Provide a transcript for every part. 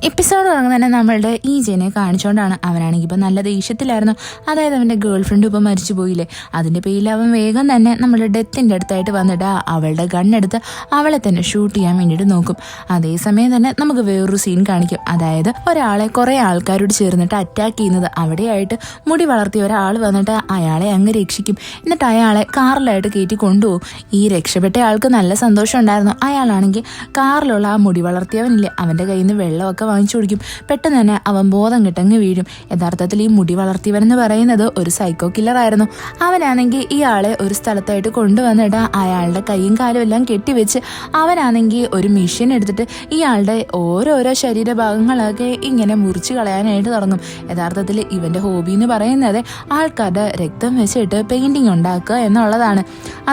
Episode തുടങ്ങുന്നത് തന്നെ നമ്മളുടെ ഈജനെ കാണിച്ചുകൊണ്ടാണ്. അവനാണെങ്കിൽ ഇപ്പം നല്ല ദേഷ്യത്തിലായിരുന്നു. അതായത് അവൻ്റെ ഗേൾ ഫ്രണ്ട് ഇപ്പം മരിച്ചു പോയില്ലേ, അതിൻ്റെ പേരിൽ അവൻ വേഗം തന്നെ നമ്മുടെ ഡെത്തിൻ്റെ അടുത്തായിട്ട് വന്നിട്ട് അവളുടെ ഗണ്ണെടുത്ത് അവളെ തന്നെ ഷൂട്ട് ചെയ്യാൻ വേണ്ടിയിട്ട് നോക്കും. അതേസമയം തന്നെ നമുക്ക് വേറൊരു സീൻ കാണിക്കും. അതായത് ഒരാളെ കുറേ ആൾക്കാരോട് ചേർന്നിട്ട് അറ്റാക്ക് ചെയ്യുന്നത്. അവിടെയായിട്ട് മുടി വളർത്തിയ ഒരാൾ വന്നിട്ട് അയാളെ അങ്ങ് രക്ഷിക്കും. എന്നിട്ട് അയാളെ കാറിലായിട്ട് കയറ്റി കൊണ്ടുപോകും. ഈ രക്ഷപ്പെട്ട ആൾക്ക് നല്ല സന്തോഷം ഉണ്ടായിരുന്നു. അയാളാണെങ്കിൽ കാറിലുള്ള ആ മുടി വളർത്തിയവനില്ലേ, അവൻ്റെ കയ്യിൽ നിന്ന് വെള്ളമൊക്കെ വാങ്ങിച്ചു കുടിക്കും. പെട്ടെന്ന് തന്നെ അവൻ ബോധം കിട്ടങ്ങ് വീഴും. യഥാർത്ഥത്തിൽ ഈ മുടി വളർത്തിയവനെന്ന് പറയുന്നത് ഒരു സൈക്കോ കില്ലർ ആയിരുന്നു. അവനാണെങ്കിൽ ഇയാളെ ഒരു സ്ഥലത്തായിട്ട് കൊണ്ടുവന്നിട്ട് അയാളുടെ കൈയും കാലും എല്ലാം കെട്ടിവെച്ച് അവനാണെങ്കിൽ ഒരു മെഷീൻ എടുത്തിട്ട് ഇയാളുടെ ഓരോരോ ശരീരഭാഗങ്ങളൊക്കെ ഇങ്ങനെ മുറിച്ച് കളയാനായിട്ട് തുടങ്ങും. യഥാർത്ഥത്തിൽ ഇവന്റെ ഹോബി എന്ന് പറയുന്നത് ആൾക്കാരുടെ രക്തം വെച്ചിട്ട് പെയിന്റിങ് ഉണ്ടാക്കുക എന്നുള്ളതാണ്.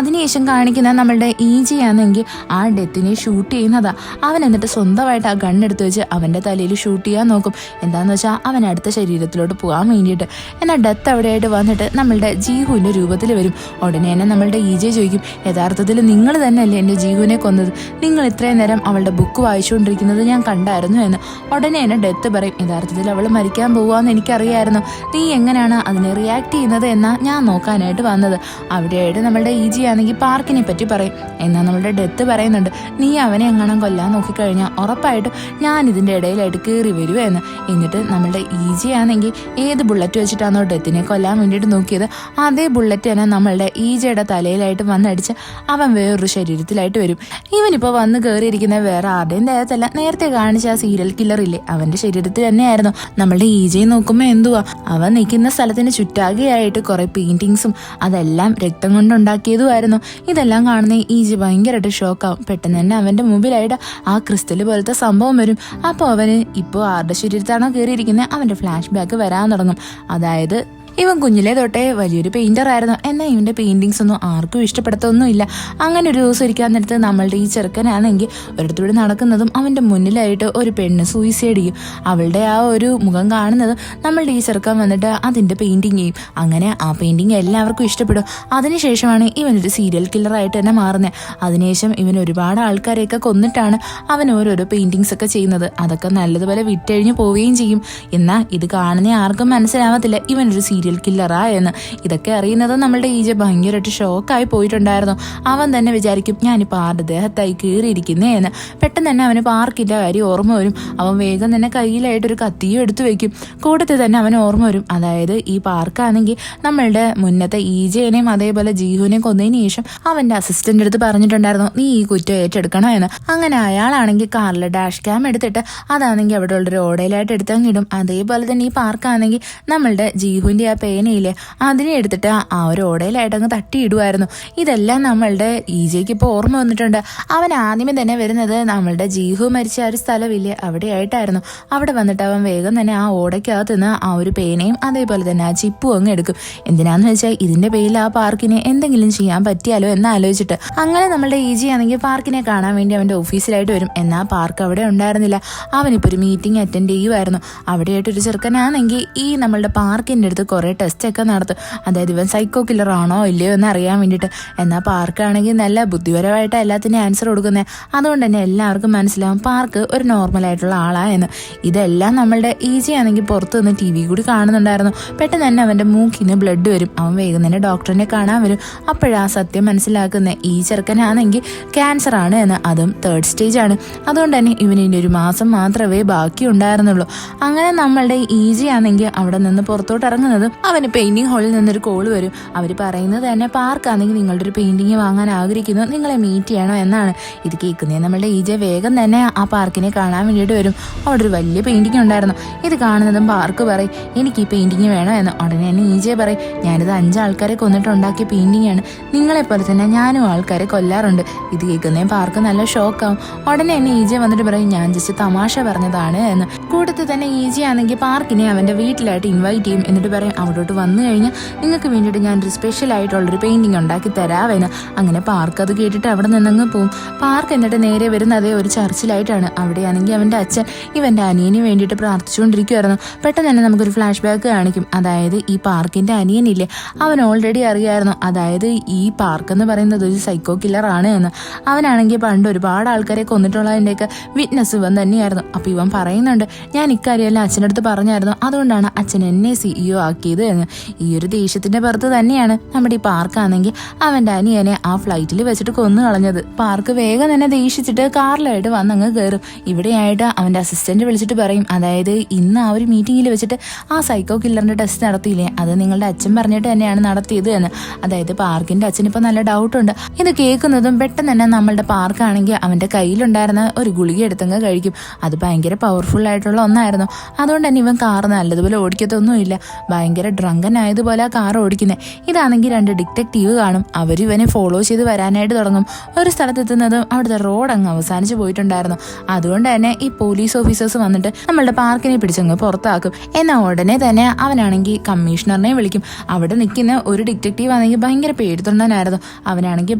അതിനുശേഷം കാണിക്കുന്ന നമ്മളുടെ ഈജി ആണെങ്കിൽ ആ ഡെത്തിനെ ഷൂട്ട് ചെയ്യുന്നതാ. അവൻ എന്നിട്ട് സ്വന്തമായിട്ട് ആ ഗണ്ണെടുത്ത് വെച്ച് അവൻ്റെ തലയിൽ ഷൂട്ട് ചെയ്യാൻ നോക്കും. എന്താണെന്ന് വെച്ചാൽ അവൻ അടുത്ത ശരീരത്തിലോട്ട് പോകാൻ വേണ്ടിയിട്ട്. എന്നാൽ ഡെത്ത് അവിടെയായിട്ട് വന്നിട്ട് നമ്മളുടെ ജീഹുവിൻ്റെ രൂപത്തിൽ വരും. ഉടനെ തന്നെ നമ്മളുടെ ഈജെ ചോദിക്കും, യഥാർത്ഥത്തിൽ നിങ്ങൾ തന്നെയല്ലേ എൻ്റെ ജീഹുവിനെ കൊന്നത്? നിങ്ങൾ ഇത്രയും നേരം അവളുടെ ബുക്ക് വായിച്ചുകൊണ്ടിരിക്കുന്നത് ഞാൻ കണ്ടായിരുന്നു എന്ന്. ഉടനെ തന്നെ ഡെത്ത് പറയും, യഥാർത്ഥത്തിൽ അവൾ മരിക്കാൻ പോവാന്ന് എനിക്കറിയായിരുന്നു. നീ എങ്ങനെയാണ് അതിനെ റിയാക്ട് ചെയ്യുന്നത് എന്നാ ഞാൻ നോക്കാനായിട്ട് വന്നത്. അവിടെയായിട്ട് നമ്മളുടെ ഈജി ആണെങ്കിൽ പാർക്കിനെ പറ്റി പറയും. എന്നാൽ നമ്മളുടെ ഡെത്ത് പറയുന്നുണ്ട്, നീ അവനെ എങ്ങനെ കൊല്ലാൻ നോക്കിക്കഴിഞ്ഞാൽ ഉറപ്പായിട്ടും ഞാൻ ഇതിൻ്റെ ഇടയിലായിട്ട് കയറി വരുമെന്ന്. എന്നിട്ട് നമ്മളുടെ ഈജി ആണെങ്കിൽ ഏത് ബുള്ളറ്റ് വെച്ചിട്ടാണോ ഡെത്തിനെ കൊല്ലാൻ വേണ്ടിയിട്ട് നോക്കിയത്, അതേ ബുള്ളറ്റ് തന്നെ നമ്മളുടെ ഈജയുടെ തലയിലായിട്ട് വന്നടിച്ച് അവൻ വേറൊരു ശരീരത്തിലായിട്ട് വരും. ഇവനിപ്പോൾ വന്ന് കയറിയിരിക്കുന്ന വേറെ ആരുടെയും ദേഹത്തല്ല, നേരത്തെ കാണിച്ച ആ സീരിയൽ കില്ലർ ഇല്ലേ, അവൻ്റെ ശരീരത്തിൽ തന്നെയായിരുന്നു. നമ്മളുടെ ഈജയെ നോക്കുമ്പോൾ എന്തുവാ, അവൻ നിൽക്കുന്ന സ്ഥലത്തിന് ചുറ്റാകെയായിട്ട് കുറെ പെയിന്റിങ്സും അതെല്ലാം രക്തം കൊണ്ടുണ്ടാക്കിയതുമായിരുന്നു. ഇതെല്ലാം കാണുന്ന ഈജി ഭയങ്കരമായിട്ട് ഷോക്കാവും. പെട്ടെന്ന് തന്നെ അവൻ്റെ മുമ്പിലായിട്ട് ആ ക്രിസ്റ്റല് പോലത്തെ സംഭവം വരും. അപ്പോൾ അവന് ഇപ്പോൾ ആരുടെ ശരീരത്താണോ കയറിയിരിക്കുന്നത് അവൻ്റെ ഫ്ലാഷ് ബാക്ക് വരാൻ തുടങ്ങും. അതായത് ഇവൻ കുഞ്ഞിലേ തൊട്ടേ വലിയൊരു പെയിന്റർ ആയിരുന്നു. എന്നാൽ ഇവന്റെ പെയിന്റിങ്സ് ഒന്നും ആർക്കും ഇഷ്ടപ്പെടുത്തൊന്നുമില്ല. അങ്ങനെ ഒരു ദിവസം ഇരിക്കാൻ നേരത്ത് നമ്മളുടെ ഈ ചെറുക്കനാണെങ്കിൽ ഒരിടത്തൂടെ നടക്കുന്നതും അവന്റെ മുന്നിലായിട്ട് ഒരു പെണ്ണ് സൂയിസൈഡ് ചെയ്യും. അവളുടെ ആ ഒരു മുഖം കാണുന്നതും നമ്മളുടെ ഈ ചെറുക്കൻ വന്നിട്ട് അതിന്റെ പെയിന്റിങ് ചെയ്യും. അങ്ങനെ ആ പെയിന്റിങ് എല്ലാവർക്കും ഇഷ്ടപ്പെടും. അതിനുശേഷമാണ് ഇവനൊരു സീരിയൽ കില്ലറായിട്ട് തന്നെ മാറുന്നത്. അതിനുശേഷം ഇവൻ ഒരുപാട് ആൾക്കാരെയൊക്കെ കൊന്നിട്ടാണ് അവൻ ഓരോരോ പെയിന്റിങ്സ് ഒക്കെ ചെയ്യുന്നത്. അതൊക്കെ നല്ലതുപോലെ വിറ്റഴിഞ്ഞു പോവുകയും ചെയ്യും. എന്നാൽ ഇത് കാണുന്ന ആർക്കും മനസ്സിലാവത്തില്ല ഇവനൊരു സീരിയൽ കില്ലറാ എന്ന്. ഇതൊക്കെ അറിയുന്നത് നമ്മളുടെ ഈജ ഭയങ്കരമായിട്ട് ഷോക്കായി പോയിട്ടുണ്ടായിരുന്നു. അവൻ തന്നെ വിചാരിക്കും, ഞാനിപ്പോൾ ആരുടെ ദേഹത്തായി കയറിയിരിക്കുന്നേ എന്ന്. പെട്ടെന്ന് തന്നെ അവന് പാർക്കിന്റെ കാര്യം ഓർമ്മ വരും. അവൻ വേഗം തന്നെ കയ്യിലായിട്ടൊരു കത്തിയും എടുത്തു വെക്കും. കൂട്ടത്തിൽ തന്നെ അവന് ഓർമ്മ വരും, അതായത് ഈ പാർക്കാണെങ്കിൽ നമ്മളുടെ മുന്നത്തെ ഈജേനെയും അതേപോലെ ജീഹുവിനെയും കൊന്നതിന് ശേഷം അവന്റെ അസിസ്റ്റന്റ് അടുത്ത് പറഞ്ഞിട്ടുണ്ടായിരുന്നു, നീ ഈ കുറ്റം ഏറ്റെടുക്കണം എന്ന്. അങ്ങനെ അയാളാണെങ്കിൽ കാറിലെ ഡാഷ് ക്യാം എടുത്തിട്ട് അതാണെങ്കിൽ അവിടെ ഉള്ളൊരു ഓടയിലായിട്ട് എടുത്തങ്ങിടും. അതേപോലെ തന്നെ ഈ പാർക്കാണെങ്കിൽ നമ്മളുടെ ജീഹുവിന്റെ ആ പേനയില്ലേ, അതിനെ എടുത്തിട്ട് ആ ഒരു ഓടയിലായിട്ട് അങ്ങ് തട്ടിയിടുമായിരുന്നു. ഇതെല്ലാം നമ്മളുടെ ഈജയ്ക്ക് ഇപ്പോൾ ഓർമ്മ വന്നിട്ടുണ്ട്. അവൻ ആദ്യമേ തന്നെ വരുന്നത് നമ്മളുടെ ജീഹു മരിച്ച ആ ഒരു സ്ഥലമില്ലേ, അവിടെയായിട്ടായിരുന്നു. അവിടെ വന്നിട്ട് അവൻ വേഗം തന്നെ ആ ഓടയ്ക്കകത്ത് നിന്ന് ആ ഒരു പേനയും അതേപോലെ തന്നെ ആ ചിപ്പും അങ്ങ് എടുക്കും. എന്തിനാന്ന് വെച്ചാൽ ഇതിന്റെ പേരിൽ ആ പാർക്കിനെ എന്തെങ്കിലും ചെയ്യാൻ പറ്റിയാലോ എന്ന് ആലോചിച്ചിട്ട്. അങ്ങനെ നമ്മളുടെ ഈജി ആണെങ്കിൽ പാർക്കിനെ കാണാൻ വേണ്ടി അവന്റെ ഓഫീസിലായിട്ട് വരും. എന്നാൽ പാർക്ക് അവിടെ ഉണ്ടായിരുന്നില്ല. അവനിപ്പോൾ ഒരു മീറ്റിംഗ് അറ്റൻഡ് ചെയ്യുമായിരുന്നു. അവിടെയായിട്ടൊരു ചെറുക്കനാണെങ്കിൽ ഈ നമ്മളുടെ പാർക്കിൻ്റെ അടുത്ത് കുറേ ടെസ്റ്റ് ഒക്കെ നടത്തും. അതായത് ഇവൻ സൈക്കോ കില്ലർ ആണോ ഇല്ലയോ എന്ന് അറിയാൻ വേണ്ടിയിട്ട്. എന്നാൽ പാർക്കാണെങ്കിൽ നല്ല ബുദ്ധിപരമായിട്ട് എല്ലാത്തിനും ആൻസർ കൊടുക്കുന്നത്. അതുകൊണ്ട് തന്നെ എല്ലാവർക്കും മനസ്സിലാവും പാർക്ക് ഒരു നോർമലായിട്ടുള്ള ആളായെന്ന്. ഇതെല്ലാം നമ്മളുടെ ഈജി ആണെങ്കിൽ പുറത്ത് നിന്ന് TV കൂടി കാണുന്നുണ്ടായിരുന്നു. പെട്ടെന്ന് തന്നെ അവൻ്റെ മൂക്കിന് ബ്ലഡ് വരും. അവൻ വേഗം തന്നെ ഡോക്ടറിനെ കാണാൻ വരും. അപ്പോഴാ സത്യം മനസ്സിലാക്കുന്നത് ഈ ചെറുക്കനാണെങ്കിൽ ക്യാൻസർ ആണ് എന്ന്. അതും 3rd സ്റ്റേജ് ആണ്. അതുകൊണ്ട് തന്നെ ഇവന് ഇനി 1 മാസം മാത്രമേ ബാക്കി ഉണ്ടായിരുന്നുള്ളൂ. അങ്ങനെ നമ്മളുടെ ഈജി ആണെങ്കിൽ അവിടെ നിന്ന് പുറത്തോട്ട് ഇറങ്ങുന്നത് അവന് പെയിന്റിംഗ് ഹാളിൽ നിന്നൊരു കോൾ വരും. അവർ പറയുന്നത് തന്നെ പാർക്കാണെങ്കിൽ നിങ്ങളുടെ ഒരു പെയിന്റിങ് വാങ്ങാൻ ആഗ്രഹിക്കുന്നു, നിങ്ങളെ മീറ്റ് ചെയ്യണോ എന്നാണ്. ഇത് കേൾക്കുന്നത് നമ്മളുടെ ഈജെ വേഗം തന്നെ ആ പാർക്കിനെ കാണാൻ വേണ്ടിയിട്ട് വരും. അവിടെ ഒരു വലിയ പെയിന്റിങ് ഉണ്ടായിരുന്നു. ഇത് കാണുന്നതും പാർക്ക് പറയും, എനിക്ക് ഈ പെയിന്റിങ് വേണോ എന്ന്. ഉടനെ തന്നെ ഈജെ പറയും, ഞാനിത് 5 ആൾക്കാരെ കൊന്നിട്ടുണ്ടാക്കിയ പെയിന്റിംഗ് ആണ്. നിങ്ങളെപ്പോലെ തന്നെ ഞാനും ആൾക്കാരെ കൊല്ലാറുണ്ട്. ഇത് കേൾക്കുന്നേ പാർക്ക് നല്ല ഷോക്കാവും. ഉടനെ തന്നെ ഈജെ വന്നിട്ട് പറയും, ഞാൻ ജസ്റ്റ് തമാശ പറഞ്ഞതാണ് എന്ന്. കൂട്ടത്തിൽ തന്നെ ഈജെ ആണെങ്കിൽ പാർക്കിനെ അവന്റെ വീട്ടിലായിട്ട് ഇൻവൈറ്റ് ചെയ്യും. എന്നിട്ട് പറയും, അവിടോട്ട് വന്നു കഴിഞ്ഞാൽ നിങ്ങൾക്ക് വേണ്ടിയിട്ട് ഞാനൊരു സ്പെഷ്യൽ ആയിട്ടുള്ളൊരു പെയിന്റിങ് ഉണ്ടാക്കി തരാമെന്ന്. അങ്ങനെ പാർക്ക് അത് കേട്ടിട്ട് അവിടെ നിന്നങ്ങ് പോവും. പാർക്ക് എന്നിട്ട് നേരെ വരുന്നത് ഒരു ചർച്ചിലായിട്ടാണ്. അവിടെയാണെങ്കിൽ അവൻ്റെ അച്ഛൻ ഇവൻ്റെ അനിയന് വേണ്ടിയിട്ട് പ്രാർത്ഥിച്ചുകൊണ്ടിരിക്കുമായിരുന്നു. പെട്ടെന്ന് തന്നെ നമുക്കൊരു ഫ്ലാഷ് ബാക്ക് കാണിക്കും. അതായത് ഈ പാർക്കിൻ്റെ അനിയനില്ലേ, അവൻ ഓൾറെഡി അറിയായിരുന്നു, അതായത് ഈ പാർക്ക് എന്ന് പറയുന്നത് ഒരു സൈക്കോ കില്ലർ ആണ് എന്ന്. അവനാണെങ്കിൽ പണ്ട് ഒരുപാട് ആൾക്കാരെ കൊന്നിട്ടുള്ളതിൻ്റെയൊക്കെ വിറ്റ്നസ് ഇവൻ തന്നെയായിരുന്നു. അപ്പോൾ ഇവൻ പറയുന്നുണ്ട്, ഞാൻ ഇക്കാര്യമെല്ലാം അച്ഛനടുത്ത് പറഞ്ഞായിരുന്നു, അതുകൊണ്ടാണ് അച്ഛൻ എന്നെ CEO ആക്കിയത് എന്ന്. ഈ ഒരു ദേഷ്യത്തിന്റെ പുറത്ത് തന്നെയാണ് നമ്മുടെ ഈ പാർക്കാണെങ്കിൽ അവന്റെ അനിയനെ ആ ഫ്ലൈറ്റിൽ വെച്ചിട്ട് കൊന്നു കളഞ്ഞത്. പാർക്ക് വേഗം തന്നെ ദേഷിച്ചിട്ട് കാറിലായിട്ട് വന്നങ്ങ് കയറും. ഇവിടെയായിട്ട് അവന്റെ അസിസ്റ്റന്റ് വിളിച്ചിട്ട് പറയും, അതായത് ഇന്ന് ആ ഒരു മീറ്റിംഗിൽ വെച്ചിട്ട് ആ സൈക്കോ കില്ലറിന്റെ ടെസ്റ്റ് നടത്തിയില്ലേ, അത് നിങ്ങളുടെ അച്ഛൻ പറഞ്ഞിട്ട് തന്നെയാണ് നടത്തിയത് എന്ന്. അതായത് പാർക്കിന്റെ അച്ഛൻ ഇപ്പൊ നല്ല ഡൗട്ടുണ്ട്. ഇത് കേൾക്കുന്നതും പെട്ടെന്ന് തന്നെ നമ്മളുടെ പാർക്കാണെങ്കിൽ അവന്റെ കയ്യിലുണ്ടായിരുന്ന ഒരു ഗുളിക എടുത്തങ്ങ് കഴിക്കും. അത് ഭയങ്കര പവർഫുൾ ആയിട്ടുള്ള ഒന്നായിരുന്നു. അതുകൊണ്ട് തന്നെ ഇവൻ കാർ നല്ലതുപോലെ ഓടിക്കത്തൊന്നുമില്ല. ഭയങ്കര ഡ്രങ്കൻ ആയതുപോലെ ആ കാർ ഓടിക്കുന്നത്. ഇതാണെങ്കിൽ 2 ഡിറ്റക്റ്റീവ് കാണും. അവർ ഇവനെ ഫോളോ ചെയ്ത് വരാനായിട്ട് തുടങ്ങും. ഒരു സ്ഥലത്തെത്തുന്നതും അവിടുത്തെ റോഡ് അങ്ങ് അവസാനിച്ച് പോയിട്ടുണ്ടായിരുന്നു. അതുകൊണ്ട് തന്നെ ഈ പോലീസ് ഓഫീസേഴ്സ് വന്നിട്ട് നമ്മളുടെ പാർക്കിനെ പിടിച്ചങ്ങ് പുറത്താക്കും. എന്നാൽ ഉടനെ തന്നെ അവനാണെങ്കിൽ കമ്മീഷണറിനെ വിളിക്കും. അവിടെ നിൽക്കുന്ന ഒരു ഡിറ്റക്റ്റീവ് ആണെങ്കിൽ ഭയങ്കര പേടിത്തൊണ്ടനായിരുന്നു. അവനാണെങ്കിൽ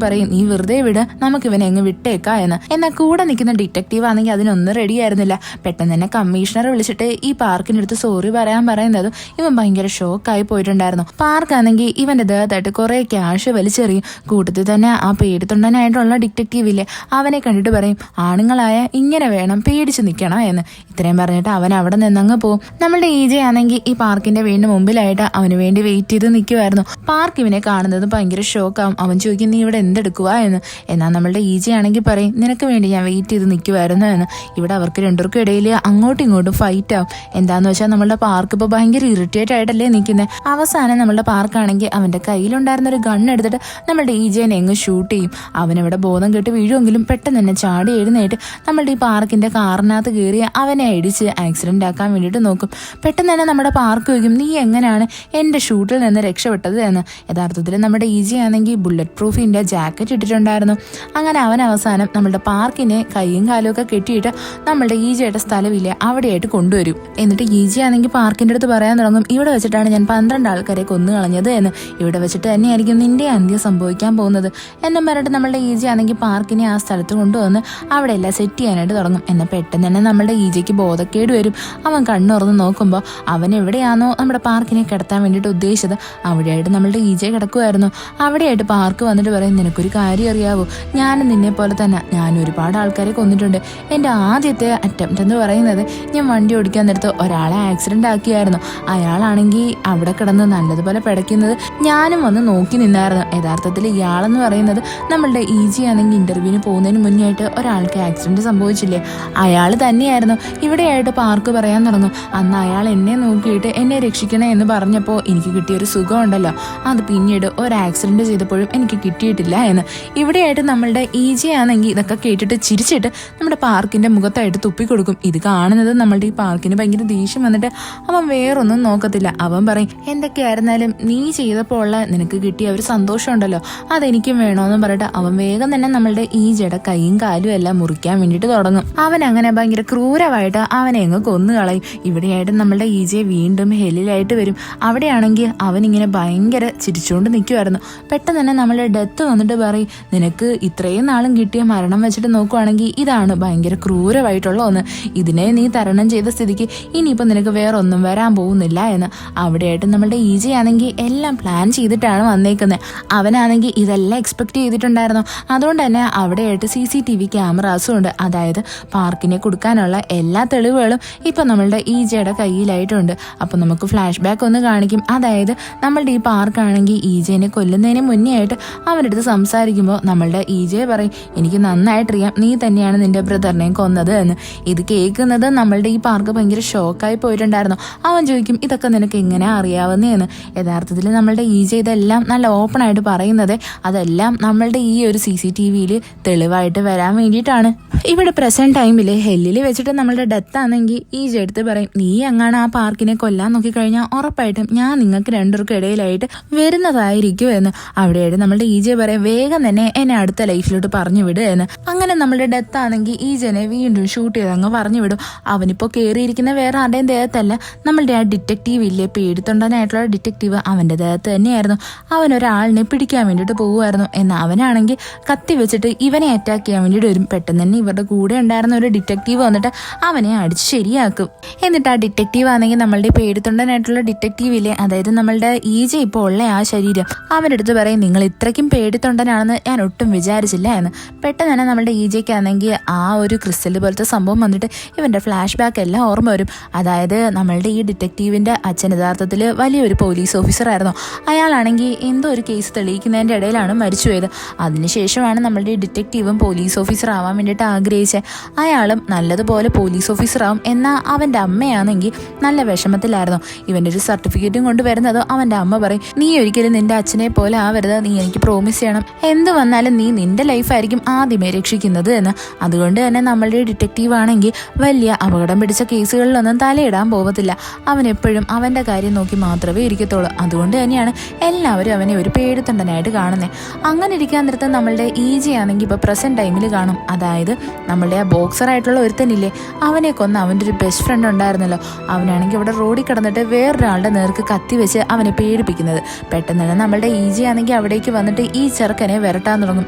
പറയും, നീ വെറുതെ വിട്, നമുക്ക് ഇവനെ അങ്ങ് വിട്ടേക്കാ എന്ന്. എന്നാൽ കൂടെ നിൽക്കുന്ന ഡിറ്റക്റ്റീവ് ആണെങ്കിൽ അതിനൊന്നും റെഡി ആയിരുന്നില്ല. പെട്ടെന്ന് തന്നെ കമ്മീഷണറെ വിളിച്ചിട്ട് ഈ പാർക്കിന്റെ അടുത്ത് സോറി പറയാൻ പറയുന്നതും ഇവൻ ഭയങ്കര ഷോക്കായി പോയിട്ടുണ്ടായിരുന്നു. പാർക്കാണെങ്കിൽ ഇവന്റെ ദേഹത്തായിട്ട് കുറെ ക്യാഷ് വലിച്ചെറിയും. കൂട്ടത്തിൽ തന്നെ ആ പേടിത്തൊണ്ടനായിട്ടുള്ള ഡിറ്റക്റ്റീവ് ഇല്ലേ, അവനെ കണ്ടിട്ട് പറയും, ആണുങ്ങളായ ഇങ്ങനെ വേണം, പേടിച്ച് നിൽക്കണം എന്ന്. ഇത്രയും പറഞ്ഞിട്ട് അവൻ അവിടെ നിന്നങ്ങ് പോവും. നമ്മളുടെ EJ ആണെങ്കിൽ ഈ പാർക്കിന്റെ വീടിന് മുമ്പിലായിട്ട് അവന് വേണ്ടി വെയിറ്റ് ചെയ്ത് നിൽക്കുമായിരുന്നു. പാർക്ക് ഇവനെ കാണുന്നത് ഭയങ്കര ഷോക്കാവും. അവൻ ചോദിക്കും, നീ ഇവിടെ എന്തെടുക്കുക എന്ന്. എന്നാൽ നമ്മളുടെ EJ ആണെങ്കിൽ പറയും, നിനക്ക് വേണ്ടി ഞാൻ വെയിറ്റ് ചെയ്ത് നിൽക്കുമായിരുന്നു എന്ന്. ഇവിടെ അവർക്ക് രണ്ടുപേർക്കും ഇടയിൽ അങ്ങോട്ടും ഇങ്ങോട്ടും ഫൈറ്റ് ആവും. എന്താന്ന് വെച്ചാൽ നമ്മളുടെ പാർക്ക് ഇപ്പോൾ ഭയങ്കര ഇറിറ്റേറ്റ് ആയിട്ടല്ലേ നിൽക്കുന്നത്. അവസാനം നമ്മളുടെ പാർക്കാണെങ്കിൽ അവന്റെ കയ്യിലുണ്ടായിരുന്ന ഒരു ഗൺ എടുത്തിട്ട് നമ്മളുടെ EJനെ എങ്ങ് ഷൂട്ട് ചെയ്യും. അവനവിടെ ബോധം കെട്ട് വീഴുമെങ്കിലും പെട്ടെന്ന് തന്നെ ചാടി എഴുന്നേറ്റ് നമ്മളുടെ ഈ പാർക്കിന്റെ കാറിനകത്ത് കയറി അവനെ അടിച്ച് ആക്സിഡന്റ് ആക്കാൻ വേണ്ടിയിട്ട് നോക്കും. പെട്ടെന്ന് തന്നെ നമ്മുടെ പാർക്ക് ചോദിക്കും, നീ എങ്ങനെയാണ് എന്റെ ഷൂട്ടിൽ നിന്ന് രക്ഷപ്പെട്ടത് എന്ന്. യഥാർത്ഥത്തിൽ നമ്മുടെ EJ ആണെങ്കിൽ ബുള്ളറ്റ് പ്രൂഫിന്റെ ജാക്കറ്റ് ഇട്ടിട്ടുണ്ടായിരുന്നു. അങ്ങനെ അവൻ അവസാനം നമ്മളുടെ പാർക്കിനെ കൈയും കാലും ഒക്കെ കെട്ടിയിട്ട് നമ്മളുടെ EJയുടെ സ്ഥലമില്ലേ അവിടെയായിട്ട് കൊണ്ടുവരും. എന്നിട്ട് EJ ആണെങ്കിൽ പാർക്കിന്റെ അടുത്ത് പറയാൻ തുടങ്ങും, ഇവിടെ വെച്ചിട്ടാണ് ഞാൻ 12 ആൾക്കാരെ കൊന്നു കളഞ്ഞത് എന്ന്. ഇവിടെ വെച്ചിട്ട് തന്നെയായിരിക്കും നിന്റെ അന്ത്യം സംഭവിക്കാൻ പോകുന്നത് എന്നും പറഞ്ഞിട്ട് നമ്മളുടെ EJ ആണെങ്കിൽ പാർക്കിനെ ആ സ്ഥലത്ത് കൊണ്ടുവന്ന് അവിടെ എല്ലാം സെറ്റ് ചെയ്യാനായിട്ട് തുടങ്ങും. എന്നാൽ പെട്ടെന്ന് തന്നെ നമ്മളുടെ EJക്ക് ബോധക്കേട് വരും. അവൻ കണ്ണുറന്ന് നോക്കുമ്പോൾ അവൻ എവിടെയാണോ നമ്മുടെ പാർക്കിനെ കിടത്താൻ വേണ്ടിയിട്ട് ഉദ്ദേശിച്ചത് അവിടെയായിട്ട് നമ്മളുടെ EJ കിടക്കുമായിരുന്നു. അവിടെയായിട്ട് പാർക്ക് വന്നിട്ട് പറയും, നിനക്കൊരു കാര്യം അറിയാവോ, ഞാനും നിന്നെ പോലെ തന്നെ ഞാൻ ഒരുപാട് ആൾക്കാരെ കൊന്നിട്ടുണ്ട്. എൻ്റെ ആദ്യത്തെ അറ്റംപ്റ്റ് എന്ന് പറയുന്നത് ഞാൻ വണ്ടി ഓടിക്കാൻ നേരത്ത് ഒരാളെ ആക്സിഡന്റ് ആക്കിയായിരുന്നു. അയാളാണെങ്കിൽ അവിടെ കിടന്ന് നല്ലതുപോലെ പിടയ്ക്കുന്നത് ഞാനും വന്ന് നോക്കി നിന്നായിരുന്നു. യഥാർത്ഥത്തിൽ ഇയാളെന്ന് പറയുന്നത് നമ്മളുടെ EJ ആണെങ്കിൽ ഇന്റർവ്യൂവിന് പോകുന്നതിന് മുന്നായിട്ട് ഒരാൾക്ക് ആക്സിഡന്റ് സംഭവിച്ചില്ലേ, അയാൾ തന്നെയായിരുന്നു. ഇവിടെയായിട്ട് പാർക്ക് പറയാൻ തുടങ്ങും, അന്ന് അയാൾ എന്നെ നോക്കിയിട്ട് എന്നെ രക്ഷിക്കണേ എന്ന് പറഞ്ഞപ്പോൾ എനിക്ക് കിട്ടിയൊരു സുഖം ഉണ്ടല്ലോ, അത് പിന്നീട് ഒരു ആക്സിഡന്റ് ചെയ്തപ്പോഴും എനിക്ക് കിട്ടിയിട്ടില്ല എന്ന്. ഇവിടെയായിട്ട് നമ്മളുടെ EJ ആണെങ്കിൽ ഇതൊക്കെ കേട്ടിട്ട് ചിരിച്ചിട്ട് നമ്മുടെ പാർക്കിന്റെ മുഖത്തായിട്ട് തുപ്പിക്കൊടുക്കും. ഇത് കാണുന്നത് നമ്മളുടെ ഈ പാർക്കിന് ഭയങ്കര ദേഷ്യം വന്നിട്ട് അവൻ വേറൊന്നും നോക്കത്തില്ല. അവൻ പറയും, എന്തൊക്കെയായിരുന്നാലും നീ ചെയ്തപ്പോൾ ഉള്ള നിനക്ക് കിട്ടിയ ഒരു സന്തോഷം ഉണ്ടല്ലോ, അതെനിക്കും വേണോന്നും പറഞ്ഞിട്ട് അവൻ വേഗം തന്നെ നമ്മളുടെ EJയുടെ കൈയും കാലും എല്ലാം മുറിക്കാൻ വേണ്ടിയിട്ട് തുടങ്ങും. അവൻ അങ്ങനെ ഭയങ്കര ക്രൂരമായിട്ട് അവനെ അങ്ങ് കൊന്നുകളയും. ഇവിടെയായിട്ട് നമ്മളുടെ EJ വീണ്ടും ഹെല്ലിലായിട്ട് വരും. അവിടെയാണെങ്കിൽ അവനിങ്ങനെ ഭയങ്കര ചിരിച്ചുകൊണ്ട് നിൽക്കുമായിരുന്നു. പെട്ടെന്ന് തന്നെ നമ്മളുടെ ഡെത്ത് വന്നിട്ട് പറയും, നിനക്ക് ഇത്രയും നാളും കിട്ടിയ മരണം വെച്ചിട്ട് നോക്കുവാണെങ്കിൽ ഇതാണ് ഭയങ്കര ക്രൂരമായിട്ടുള്ള ഒന്ന്. ഇതിനെ നീ തരണം ചെയ്ത സ്ഥിതിക്ക് ഇനിയിപ്പോൾ നിനക്ക് വേറെ ഒന്നും വരാൻ പോകുന്നില്ല എന്ന്. അവിടെയായിട്ട് നമ്മളുടെ EJ ആണെങ്കിൽ എല്ലാം പ്ലാൻ ചെയ്തിട്ടാണ് വന്നേക്കുന്നത്. അവനാണെങ്കിൽ ഇതെല്ലാം എക്സ്പെക്ട് ചെയ്തിട്ടുണ്ടായിരുന്നു. അതുകൊണ്ട് തന്നെ അവിടെയായിട്ട് CCTV ക്യാമറാസും ഉണ്ട്. അതായത് പാർക്കിനെ കൊടുക്കാനുള്ള എല്ലാ തെളിവുകളും ഇപ്പം നമ്മളുടെ EJയുടെ കയ്യിലായിട്ടുണ്ട്. അപ്പം നമുക്ക് ഫ്ലാഷ് ബാക്ക് ഒന്ന് കാണിക്കും. അതായത് നമ്മളുടെ ഈ പാർക്കാണെങ്കിൽ EJനെ കൊല്ലുന്നതിന് മുന്നേ ആയിട്ട് അവൻ്റെ അടുത്ത് സംസാരിക്കുമ്പോൾ നമ്മളുടെ EJ പറയും, എനിക്ക് നന്നായിട്ടറിയാം നീ തന്നെയാണ് നിന്റെ ബ്രദറിനെ കൊന്നത് എന്ന്. ഇത് കേൾക്കുന്നത് നമ്മളുടെ ഈ പാർക്ക് ഭയങ്കര ഷോക്കായി പോയിട്ടുണ്ടായിരുന്നു. അവൻ ചോദിക്കും, ഇതൊക്കെ നിനക്ക് എങ്ങനെ അറിയാവുന്നതെന്ന്. യഥാർത്ഥത്തിൽ നമ്മളുടെ EJ ഇതെല്ലാം നല്ല ഓപ്പൺ ആയിട്ട് പറയുന്നത് അതെല്ലാം നമ്മളുടെ ഈ ഒരു CCTVയിൽ തെളിവായിട്ട് വരാൻ വേണ്ടിയിട്ടാണ്. ഇവിടെ പ്രസന്റ് ടൈമിൽ ഹെല്ലിൽ വെച്ചിട്ട് നമ്മളുടെ ഡെത്ത് ആണെങ്കിൽ EJ എടുത്ത് പറയും, നീ എങ്ങാണ് ആ പാർക്കിനെ കൊല്ലാൻ നോക്കിക്കഴിഞ്ഞാൽ ഉറപ്പായിട്ടും ഞാൻ നിങ്ങൾക്ക് രണ്ടുപേർക്കും ഇടയിലായിട്ട് വരുന്നതായിരിക്കും എന്ന്. അവിടെയായിട്ട് നമ്മളുടെ EJ പറയും, വേഗം തന്നെ എന്നെ അടുത്ത ലൈഫിലോട്ട് പറഞ്ഞു വിടുക എന്ന്. അങ്ങനെ നമ്മളുടെ ഡെത്ത് ആണെങ്കിൽ EJനെ വീണ്ടും ഷൂട്ട് ചെയ്ത് അങ്ങ് പറഞ്ഞു വിടും. അവനിപ്പോൾ കയറിയിരിക്കുന്ന വേറെ ആരുടെയും ദേഹത്തല്ല, നമ്മളുടെ ആ ഡിറ്റക്റ്റീവ് ഇല്ലേ പേടിത്തൊണ്ടനായിട്ടുള്ള ഡിറ്റക്റ്റീവ് അവൻ്റെ ദേഹത്ത് തന്നെയായിരുന്നു. അവനൊരാളിനെ പിടിക്കാൻ വേണ്ടിയിട്ട് പോകുമായിരുന്നു. എന്നാൽ അവനാണെങ്കിൽ കത്തി വെച്ചിട്ട് ഇവനെ അറ്റാക്ക് ചെയ്യാൻ വേണ്ടിയിട്ട് വരും. പെട്ടെന്ന് തന്നെ ഇവരുടെ കൂടെ ഉണ്ടായിരുന്ന ഒരു ഡിറ്റക്റ്റീവ് വന്നിട്ട് അവനെ അടിച്ച് ശരിയാക്കും. എന്നിട്ട് ആ ഡിറ്റക്റ്റീവ് ആണെങ്കിൽ നമ്മളുടെ പേടിത്തൊണ്ടനായിട്ടുള്ള ഡിറ്റക്റ്റീവില്ലേ, അതായത് നമ്മളുടെ ഈജ ഇപ്പോൾ ഉള്ള ആ ശരീരം, അവൻ്റെ അടുത്ത് പറയും നിങ്ങൾ ഇത്രയ്ക്കും പേടിത്തൊണ്ടനാണെന്ന് ഞാൻ ഒട്ടും വിചാരിച്ചില്ല എന്ന്. പെട്ടെന്ന് തന്നെ നമ്മളുടെ ഈജയ്ക്കാണെങ്കിൽ ആ ഒരു ക്രിസ്റ്റൽ പോലത്തെ സംഭവം വന്നിട്ട് ഇവൻ്റെ ഫ്ലാഷ് ബാക്ക് എല്ലാം ഓർമ്മ വരും. അതായത് നമ്മളുടെ ഈ ഡിറ്റക്റ്റീവിൻ്റെ അച്ഛൻ യഥാർത്ഥത്തിൽ വലിയൊരു പോലീസ് ഓഫീസറായിരുന്നു. അയാളാണെങ്കിൽ എന്തോ ഒരു കേസ് തെളിയിക്കുന്നതിൻ്റെ ഇടയിലാണ് മരിച്ചുപോയത്. അതിനുശേഷമാണ് നമ്മളുടെ ഈ ഡിറ്റക്റ്റീവും പോലീസ് ഓഫീസർ ആവാൻ വേണ്ടിയിട്ട് ആഗ്രഹിച്ചത്. അയാളും നല്ലതുപോലെ പോലീസ് ഓഫീസറാവും. എന്നാൽ അവൻ്റെ അമ്മയാണെങ്കിൽ നല്ല വിഷമത്തിലായിരുന്നു. ഇവൻ്റെ ഒരു സർട്ടിഫിക്കറ്റും കൊണ്ട് വരുന്നതോ അവൻ്റെ അമ്മ പറയും നീ ഒരിക്കലും നിന്റെ അച്ഛനെ പോലെ ആവരുത്, നീ എനിക്ക് പ്രോമിസ് ചെയ്യണം, എന്ത് വന്നാലും നീ നിന്റെ ലൈഫായിരിക്കും ആദ്യമേ രക്ഷിക്കുന്നത് എന്ന്. അതുകൊണ്ട് തന്നെ നമ്മളുടെ ഡിറ്റക്റ്റീവ് ആണെങ്കിൽ വലിയ അപകടം പിടിച്ച കേസുകളിലൊന്നും തലയിടാൻ പോകത്തില്ല. അവൻ എപ്പോഴും അവൻ്റെ കാര്യം നോക്കി മാത്രമേ ഇരിക്കത്തുള്ളൂ. അതുകൊണ്ട് തന്നെയാണ് എല്ലാവരും അവനെ ഒരു പേടിത്തൊണ്ടനായിട്ട് കാണുന്നത്. അങ്ങനെ ഇരിക്കാൻ നേരത്ത് നമ്മളുടെ ഈജി ആണെങ്കിൽ ഇപ്പോൾ പ്രസന്റ് ടൈമിൽ കാണും. അതായത് നമ്മളുടെ ആ ബോക്സറായിട്ടുള്ള ഒരുത്തനില്ലേ, അവനെ കൊന്ന് അവൻ്റെ ഒരു ബെസ്റ്റ് ഫ്രണ്ട് ഉണ്ടായിരുന്നല്ലോ, അവനാണെങ്കിൽ ഇവിടെ റോഡിൽ കിടന്നിട്ട് വേറൊരാളുടെ നേർക്ക് കത്തി വെച്ച് അവനെ പേടിപ്പിക്കുന്നത്. പെട്ടെന്ന് തന്നെ നമ്മളുടെ ഈജി ആണെങ്കിൽ അവിടേക്ക് വന്നിട്ട് ഈ ചെറുക്കനെ വിരട്ടാൻ തുടങ്ങും.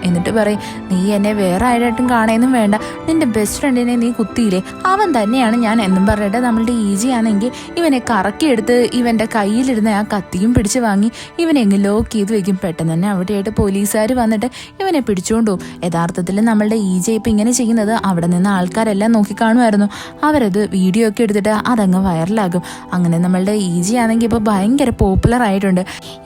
എന്നിട്ട് പറയും നീ എന്നെ വേറെ ആരായിട്ടും കാണുകയൊന്നും വേണ്ട, നിന്റെ ബെസ്റ്റ് ഫ്രണ്ടിനെ നീ കുത്തിയില്ലേ, അവൻ തന്നെയാണ് ഞാൻ എന്നും പറഞ്ഞിട്ട് നമ്മളുടെ ഈജി ആണെങ്കിൽ ഇവനെ കറക്കിയെടുത്ത് ഇവൻ്റെ കയ്യിലിരുന്ന ആ കത്തിയും പിടിച്ച് വാങ്ങി ഇവനെ എങ്ങ് ലോക്ക് ചെയ്ത് വെക്കും. പെട്ടെന്ന് തന്നെ അവിടെയായിട്ട് പോലീസുകാർ വന്നിട്ട് ഇവനെ പിടിച്ചുകൊണ്ടു പോകും. യഥാർത്ഥത്തിൽ നമ്മളുടെ ഈജി ഇപ്പം ഇങ്ങനെ ചെയ്യുന്നത് അവിടെ നിന്ന് ആൾക്കാരെല്ലാം നോക്കിക്കാണുമായിരുന്നു. അവരത് വീഡിയോ ഒക്കെ എടുത്തിട്ട് അതങ്ങ് വൈറലാകും. അങ്ങനെ നമ്മളുടെ ഈജി ആണെങ്കിൽ ഇപ്പോൾ ഭയങ്കര പോപ്പുലർ ആയിട്ടുണ്ട്.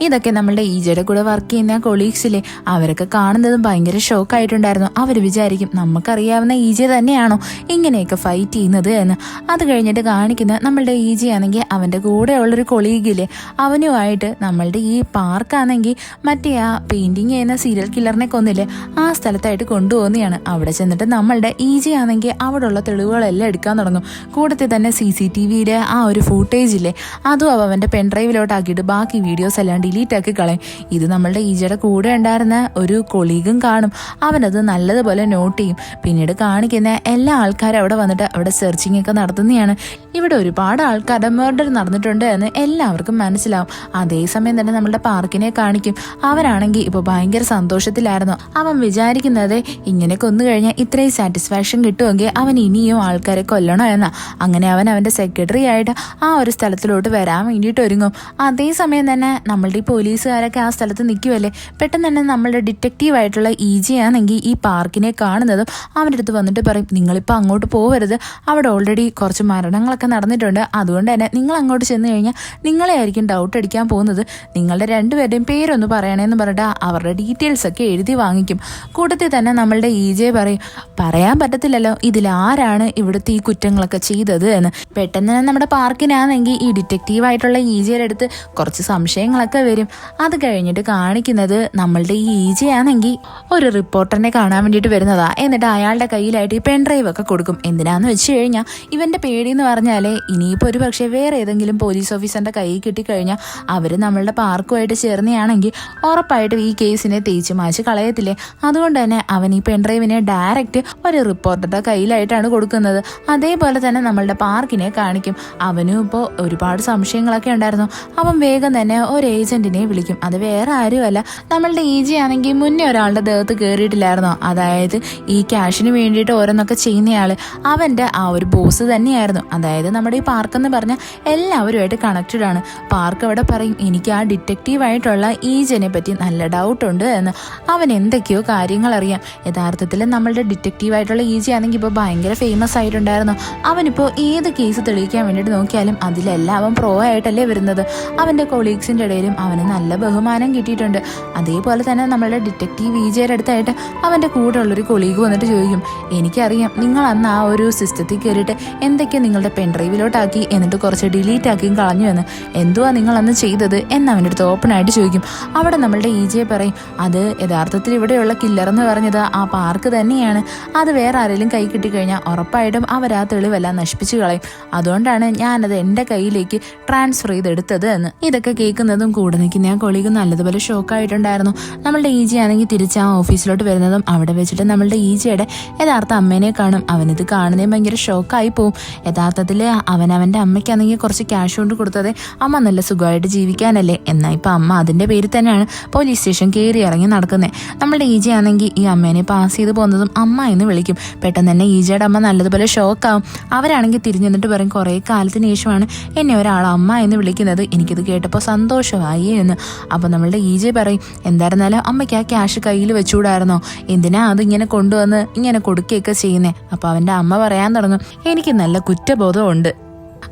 ഇതൊക്കെ നമ്മളുടെ ഈജിയുടെ കൂടെ വർക്ക് ചെയ്യുന്ന കൊളീഗ്സിലെ അവരൊക്കെ കാണുന്നതും ഭയങ്കര ഷോക്കായിട്ടുണ്ടായിരുന്നു. അവർ വിചാരിക്കും നമുക്കറിയാവുന്ന ഈജി തന്നെയാണോ ഇങ്ങനെയൊക്കെ ഫൈറ്റ് ചെയ്യുന്നത് എന്ന്. അത് കഴിഞ്ഞിട്ട് കാണിക്കുന്ന നമ്മളുടെ ഈജി ആണെങ്കിൽ അവൻ്റെ കൂടെയുള്ളൊരു കൊളീഗില്ലേ അവനുമായിട്ട് നമ്മളുടെ ഈ പാർക്കാണെങ്കിൽ മറ്റേ ആ പെയിൻറ്റിങ് ചെയ്യുന്ന സീരിയൽ കില്ലറിനെ കൊന്നില്ലേ ആ സ്ഥലത്തായിട്ട് കൊണ്ടുപോകുന്നതാണ്. അവിടെ ചെന്നിട്ട് നമ്മളുടെ ഈജി ആണെങ്കിൽ അവിടെയുള്ള തെളിവുകളെല്ലാം എടുക്കാൻ തുടങ്ങും. കൂടത്തിൽ തന്നെ CCTVയിലെ ആ ഒരു ഫൂട്ടേജില്ലേ അതും അവൻ്റെ പെൻഡ്രൈവിലോട്ടാക്കിയിട്ട് ബാക്കി വീഡിയോസ് എല്ലാം ഡിലീറ്റ് ആക്കി കളയും. ഇത് നമ്മളുടെ ഈജയുടെ കൂടെ ഉണ്ടായിരുന്ന ഒരു കൊളീഗും കാണും. അവനത് നല്ലതുപോലെ നോട്ട് ചെയ്യും. പിന്നീട് കാണിക്കുന്ന എല്ലാ ആൾക്കാരും അവിടെ വന്നിട്ട് അവിടെ സെർച്ചിങ് ഒക്കെ നടത്തുന്നതാണ്. ഇവിടെ ഒരുപാട് ആൾക്കാരുടെ മർഡർ നടന്നിട്ടുണ്ട് എന്ന് എല്ലാവർക്കും മനസ്സിലാവും. അതേസമയം തന്നെ നമ്മളുടെ പാർക്കിനെ കാണിക്കും. അവരാണെങ്കിൽ ഇപ്പോൾ ഭയങ്കര സന്തോഷത്തിലായിരുന്നു. അവൻ വിചാരിക്കുന്നത് ഇങ്ങനെ കൊന്നു കഴിഞ്ഞാൽ ഇത്രയും സാറ്റിസ്ഫാക്ഷൻ കിട്ടുമെങ്കിൽ അവൻ ഇനിയും ആൾക്കാരെ കൊല്ലണോ എന്നാ. അങ്ങനെ അവൻ അവൻ്റെ സെക്രട്ടറി ആയിട്ട് ആ ഒരു സ്ഥലത്തിലോട്ട് വരാൻ വേണ്ടിയിട്ട് ഒരുങ്ങും. അതേസമയം തന്നെ നമ്മളുടെ ഈ പോലീസുകാരൊക്കെ ആ സ്ഥലത്ത് നിൽക്കുമല്ലേ. പെട്ടെന്ന് തന്നെ നമ്മളുടെ ഡിറ്റക്റ്റീവ് ആയിട്ടുള്ള ഈജി ആണെങ്കിൽ ഈ പാർക്കിനെ കാണുന്നതും അവൻ്റെ അടുത്ത് വന്നിട്ട് പറയും നിങ്ങളിപ്പോൾ അങ്ങോട്ട് പോകരുത്, അവിടെ ഓൾറെഡി കുറച്ച് മരണങ്ങളൊക്കെ നടന്നിട്ടുണ്ട്, അതുകൊണ്ട് തന്നെ നിങ്ങൾ അങ്ങോട്ട് ചെന്ന് കഴിഞ്ഞാൽ നിങ്ങളെ ആയിരിക്കും ഡൗട്ട് അടിക്കാൻ പോകുന്നത്, നിങ്ങളുടെ രണ്ടുപേരുടെയും പേരൊന്ന് പറയണേന്ന് പറഞ്ഞിട്ട് അവരുടെ ഡീറ്റെയിൽസ് ഒക്കെ എഴുതി വാങ്ങിക്കും. കൂട്ടത്തിൽ തന്നെ നമ്മളുടെ ഈജെ പറയും പറയാൻ പറ്റത്തില്ലല്ലോ ഇതിലാരാണ് ഇവിടുത്തെ ഈ കുറ്റങ്ങളൊക്കെ ചെയ്തത് എന്ന്. പെട്ടെന്ന് തന്നെ നമ്മുടെ പാർക്കിനാണെങ്കിൽ ഈ ഡിറ്റക്റ്റീവായിട്ടുള്ള ഈജയുടെ അടുത്ത് കുറച്ച് സംശയങ്ങളൊക്കെ വരും. അത് കഴിഞ്ഞിട്ട് കാണിക്കുന്നത് നമ്മളുടെ ഈ ഈജെ ആണെങ്കിൽ ഒരു റിപ്പോർട്ടറിനെ കാണാൻ വേണ്ടിയിട്ട് വരുന്നതാ. എന്നിട്ട് അയാളുടെ കയ്യിലായിട്ട് ഈ പെൻഡ്രൈവ് ഒക്കെ കൊടുക്കും. എന്തിനാന്ന് വെച്ച് കഴിഞ്ഞാൽ ഇവൻ്റെ പേടിയെന്ന് പറഞ്ഞാലേ ഇനിയിപ്പോൾ ഒരു പക്ഷേ വേറെ ഏതെങ്കിലും പോലീസ് ഓഫീസറിൻ്റെ കയ്യിൽ കിട്ടിക്കഴിഞ്ഞാൽ അവർ നമ്മളുടെ പാർക്കുമായിട്ട് ചേർന്നയാണെങ്കിൽ ഉറപ്പായിട്ടും ഈ കേസിനെ തേച്ച് മാച്ച് കളയത്തില്ലേ. അതുകൊണ്ട് തന്നെ അവൻ ഈ പെൻഡ്രൈവിനെ ഡയറക്റ്റ് ഒരു റിപ്പോർട്ടറുടെ കയ്യിലായിട്ടാണ് കൊടുക്കുന്നത്. അതേപോലെ തന്നെ നമ്മളുടെ പാർക്കിനെ കാണിക്കും. അവനും ഇപ്പോൾ ഒരുപാട് സംശയങ്ങളൊക്കെ ഉണ്ടായിരുന്നു. അവൻ വേഗം തന്നെ ഒരു ഏജന്റിനെ വിളിക്കും. അത് വേറെ ആരുമല്ല നമ്മളുടെ ഈജി ആണെങ്കിൽ മുന്നേ ഒരാളുടെ ദേഹത്ത് കയറിയിട്ടില്ലായിരുന്നോ, അതായത് ഈ ക്യാഷിന് വേണ്ടിയിട്ട് ഓരോന്നൊക്കെ ചെയ്യുന്നയാൾ അവൻ്റെ ആ ഒരു ബോസ് തന്നെയായിരുന്നു. അതായത് നമ്മുടെ ഈ പാർക്കെന്ന് പറഞ്ഞാൽ എല്ലാവരുമായിട്ട് കണക്റ്റഡ് ആണ്. പാർക്ക് അവിടെ പറയും എനിക്ക് ആ ഡിറ്റക്റ്റീവായിട്ടുള്ള ഈജനെ പറ്റി നല്ല ഡൗട്ടുണ്ട് എന്ന്. അവൻ എന്തൊക്കെയോ കാര്യങ്ങൾ അറിയാം. യഥാർത്ഥത്തിൽ നമ്മളുടെ ഡിറ്റക്റ്റീവായിട്ടുള്ള ഈജി ആണെങ്കിൽ ഇപ്പോൾ ഭയങ്കര ഫേമസ് ആയിട്ടുണ്ടായിരുന്നു. അവനിപ്പോൾ ഏത് കേസ് തെളിയിക്കാൻ വേണ്ടിയിട്ട് നോക്കിയാലും അതിലെല്ലാം അവൻ പ്രോ ആയിട്ടല്ലേ വരുന്നത്. അവൻ്റെ കൊളീഗ്സിൻ്റെ ഇടയിലും അവന് നല്ല ബഹുമാനം കിട്ടിയിട്ടുണ്ട്. അതേപോലെ തന്നെ നമ്മളുടെ ഡിറ്റക്റ്റീവ് ഈജയുടെ അടുത്തായിട്ട് അവൻ്റെ കൂടെ ഉള്ളൊരു കൊളീഗ് വന്നിട്ട് ചോദിക്കും എനിക്കറിയാം നിങ്ങൾ അന്ന് ആ ഒരു സിസ്റ്റത്തിൽ കയറിയിട്ട് എന്തൊക്കെയോ നിങ്ങളുടെ പെൻഡ്രൈവിലോട്ടാക്കി എന്നിട്ട് കുറച്ച് ഡിലീറ്റ് ആക്കിയും കളഞ്ഞു എന്ന്. എന്തുവാ നിങ്ങൾ അന്ന് ചെയ്തത് എന്ന് അവൻ്റെ അടുത്ത് ഓപ്പൺ ആയിട്ട് ചോദിക്കും. അവിടെ നമ്മളുടെ ഈജയെ പറയും അത് യഥാർത്ഥത്തിൽ ഇവിടെയുള്ള കില്ലറെന്ന് പറഞ്ഞത് ആ പാർക്ക് തന്നെയാണ്. അത് വേറെ ആരെങ്കിലും കൈ കിട്ടിക്കഴിഞ്ഞാൽ ഉറപ്പായിട്ടും അവർ ആ തെളിവെല്ലാം നശിപ്പിച്ച് കളയും. അതുകൊണ്ടാണ് ഞാനത് എൻ്റെ കയ്യിലേക്ക് ട്രാൻസ്ഫർ ചെയ്തെടുത്തത് എന്ന്. ഇതൊക്കെ കേൾക്കുന്നതും കൂടെ നിൽക്കുന്ന ആ കൊളീഗ് നല്ലതുപോലെ ഷോക്കായിട്ടുണ്ടായിരുന്നു. നമ്മളുടെ ഈജി ആണെങ്കിൽ തിരിച്ച് ആ ഓഫീസിലോട്ട് വരുന്നതും അവിടെ വെച്ചിട്ട് നമ്മളുടെ ഈജിയുടെ യഥാർത്ഥ അമ്മേനെ കാണും. അവനിത് കാണുന്നേ ഭയങ്കര ഷോക്കായി പോവും. യഥാർത്ഥത്തിൽ അവൻ്റെ അമ്മയ്ക്കാണെങ്കിൽ കുറച്ച് ക്യാഷ് കൊണ്ട് കൊടുത്തത് നോക്കാതെ അമ്മ നല്ല സുഖമായിട്ട് ജീവിക്കാനല്ലേ. എന്നാൽ ഇപ്പം അമ്മ അതിൻ്റെ പേരിൽ തന്നെയാണ് പോലീസ് സ്റ്റേഷൻ കയറി ഇറങ്ങി നടക്കുന്നത്. നമ്മളുടെ ഈജ ആണെങ്കിൽ ഈ അമ്മേനെ പാസ് ചെയ്ത് പോകുന്നതും അമ്മ എന്ന് വിളിക്കും. പെട്ടെന്ന് തന്നെ ഈജയുടെ അമ്മ നല്ലതുപോലെ ഷോക്കാവും. അവരാണെങ്കിൽ തിരിഞ്ഞു നിന്നിട്ട് പറയും, കുറേ കാലത്തിന് ശേഷമാണ് എന്നെ ഒരാൾ അമ്മ എന്ന് വിളിക്കുന്നത്, എനിക്കിത് കേട്ടപ്പോൾ സന്തോഷമായി എന്ന്. അപ്പോൾ നമ്മളുടെ ഈജ പറയും, എന്തായിരുന്നാലും അമ്മയ്ക്ക് ആ ക്യാഷ് കയ്യിൽ വെച്ചുകൂടായിരുന്നോ, എന്തിനാ അതിങ്ങനെ കൊണ്ടുവന്ന് ഇങ്ങനെ കൊടുക്കുകയൊക്കെ ചെയ്യുന്നേ. അപ്പോൾ അവൻ്റെ അമ്മ പറയാൻ തുടങ്ങും, എനിക്ക് നല്ല കുറ്റബോധമുണ്ട്,